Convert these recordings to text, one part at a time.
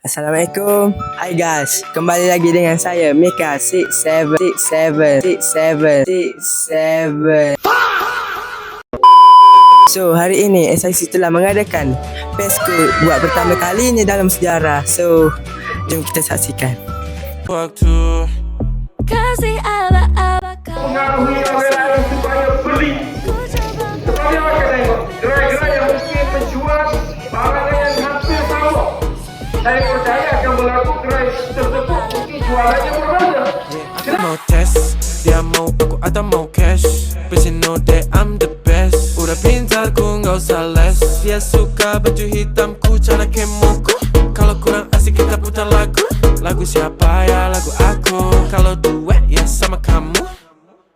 Assalamualaikum. Hai guys, kembali lagi dengan saya Mika 676767. So, hari ini SIC telah mengadakan PESCO buat pertama kalinya dalam sejarah. So, jom kita saksikan. Waktu kasih aba-aba kau Mengaruhi orang lain supaya beli. Tetapi awak tengok, gerai-gerai yang mungkin menjual barang yang hampir sama. Saya percaya akan berlaku gerai tersebut mungkin jualannya berbeza. aku mau tes, dia mau aku atau mau cash. But you know that I'm the best. Udah pintar ku nggak usah les. Dia suka baju hitamku, cara kemoku. Kalau kurang asik kita putar lagu. Lagu siapa ya? Lagu aku. Kalau duet ya sama kamu.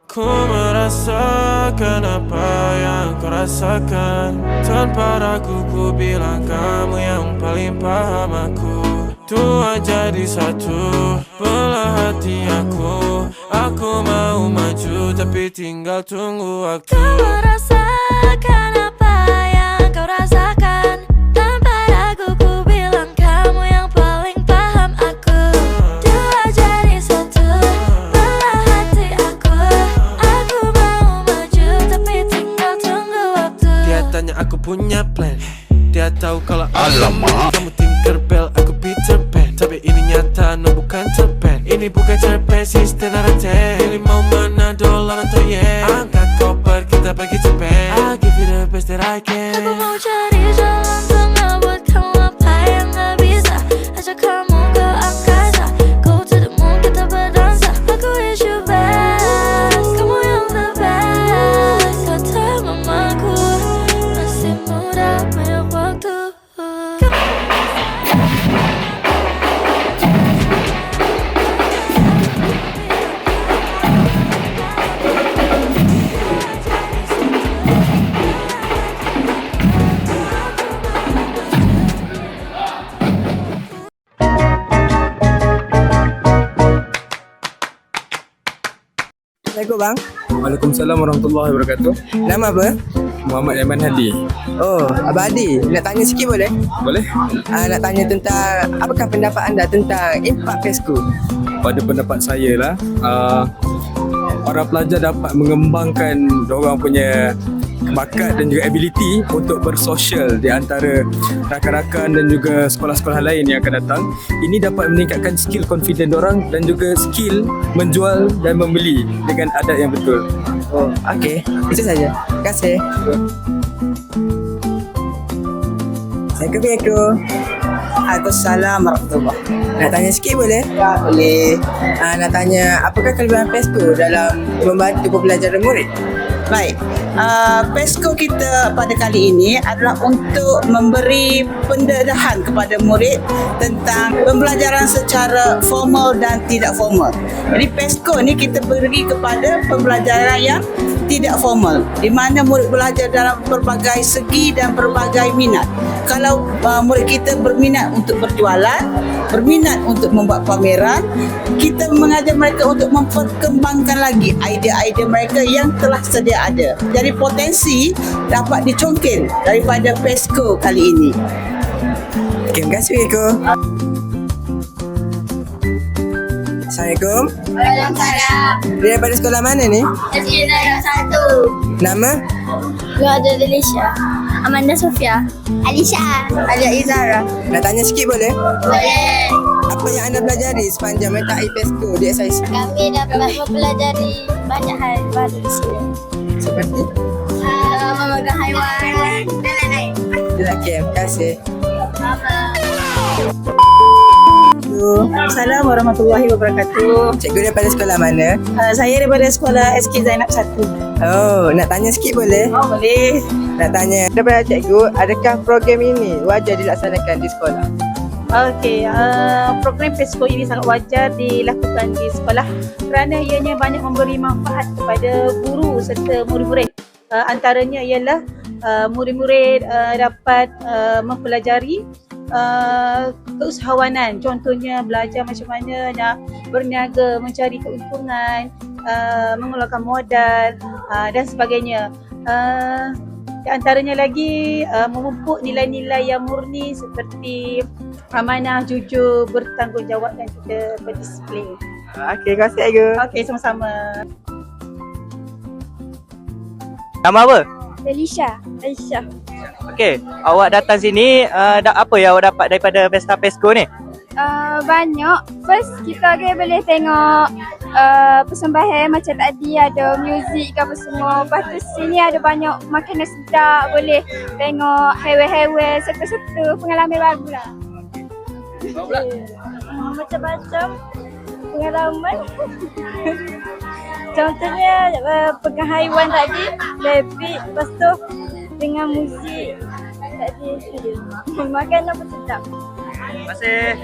Ku merasakan apa yang kau rasakan. Tanpa ragu ku bilang kamu yang paling paham aku. Dua jadi satu, belah hati aku. Aku mau maju tapi tinggal tunggu waktu. Kau merasakan apa yang kau rasakan. Tanpa ragu ku bilang kamu yang paling paham aku. Dua jadi satu, belah hati aku. Aku mau maju tapi tinggal tunggu waktu. Dia tanya aku punya plan. Dia tahu kalau kamu Tinkerbell, aku Peter Pan. Tapi ini nyata, no bukan cerpen. Ini bukan cerpen, sistem narate. Pilih mau mana, dolar atau yen. Angkat koper, kita pergi Japan. I'll give you the best that I can. Aku mau cari jalan tengah buat kamu apa yang gak bisa. Ajak kamu ke angkasa, go to the moon kita berdansa. Aku wish you best, kamu yang the best. Kata mamaku, masih muda banyak waktu. Assalamualaikum bang. Waalaikumsalam warahmatullahi wabarakatuh. Nama apa? Muhammad Aiman Hadi. Oh, Abang Adi, nak tanya sikit boleh? Boleh? Nak tanya tentang apakah pendapat anda tentang impak PESCO? Pada pendapat saya lah, para pelajar dapat mengembangkan diorang punya bakat dan juga ability untuk bersosial di antara rakan-rakan dan juga sekolah-sekolah lain yang akan datang. Ini dapat meningkatkan skill confident diorang dan juga skill menjual dan membeli dengan adat yang betul. Oh, okey. Itu saja. Terima kasih. Assalamualaikum. Waalaikumsalam warahmatullahi. Nak tanya sikit boleh? Ya, boleh. Nak tanya apakah kelebihan PESCO dalam membantu pembelajaran murid? Baik. PESCO kita pada kali ini adalah untuk memberi pendedahan kepada murid tentang pembelajaran secara formal dan tidak formal. Jadi PESCO ni kita beri kepada pembelajaran yang tidak formal, di mana murid belajar dalam pelbagai segi dan pelbagai minat. Kalau murid kita berminat untuk berjualan, berminat untuk membuat pameran, kita mengajar mereka untuk memperkembangkan lagi idea-idea mereka yang telah sedia ada. Jadi potensi dapat dicongkel daripada PESCO kali ini. Terima kasih Eko. Assalamualaikum. Waalaikumsalam. Dia daripada sekolah mana ni? SK Zara 1. Nama? Luada Delisha. Amanda Sofia. Alisha. Alia Izara. Nak tanya sikit boleh? Boleh. Apa yang anda pelajari sepanjang menyertai PESCO di SIC? Kami dapat mempelajari banyak hal baru di sini. Seperti? Memegang haiwan dan lain-lain. Okey, terima kasih. Assalamualaikum warahmatullahi wabarakatuh. Cikgu daripada sekolah mana? Saya daripada sekolah SK Zainab 1. Oh, nak tanya sikit boleh? Oh, boleh. Nak tanya daripada cikgu, adakah program ini wajar dilaksanakan di sekolah? Okey, program PESCO ini sangat wajar dilakukan di sekolah kerana ianya banyak memberi manfaat kepada guru serta murid-murid. Antaranya ialah murid-murid dapat mempelajari keusahawanan, contohnya belajar macam mana nak berniaga, mencari keuntungan, mengeluarkan modal dan sebagainya. Di antaranya lagi memupuk nilai-nilai yang murni seperti amanah, jujur, bertanggungjawab dan juga berdisiplin. Okey, terima kasih Aiga. Okey, sama-sama. Nama apa? Felicia, Aisyah. Okey, awak datang sini apa yang awak dapat daripada Pesta PESCO ni? Banyak. First, kita boleh tengok persembahan macam tadi, ada muzik ke apa semua. Lepas tu sini ada banyak makanan sedap, boleh tengok hewan-hewan, serta-serta pengalaman baru lah. Macam-macam pengalaman. Contohnya pegang haiwan tadi, rabbit, lepas tu dengan muzik tadi. Makanan pun sedap. Terima kasih.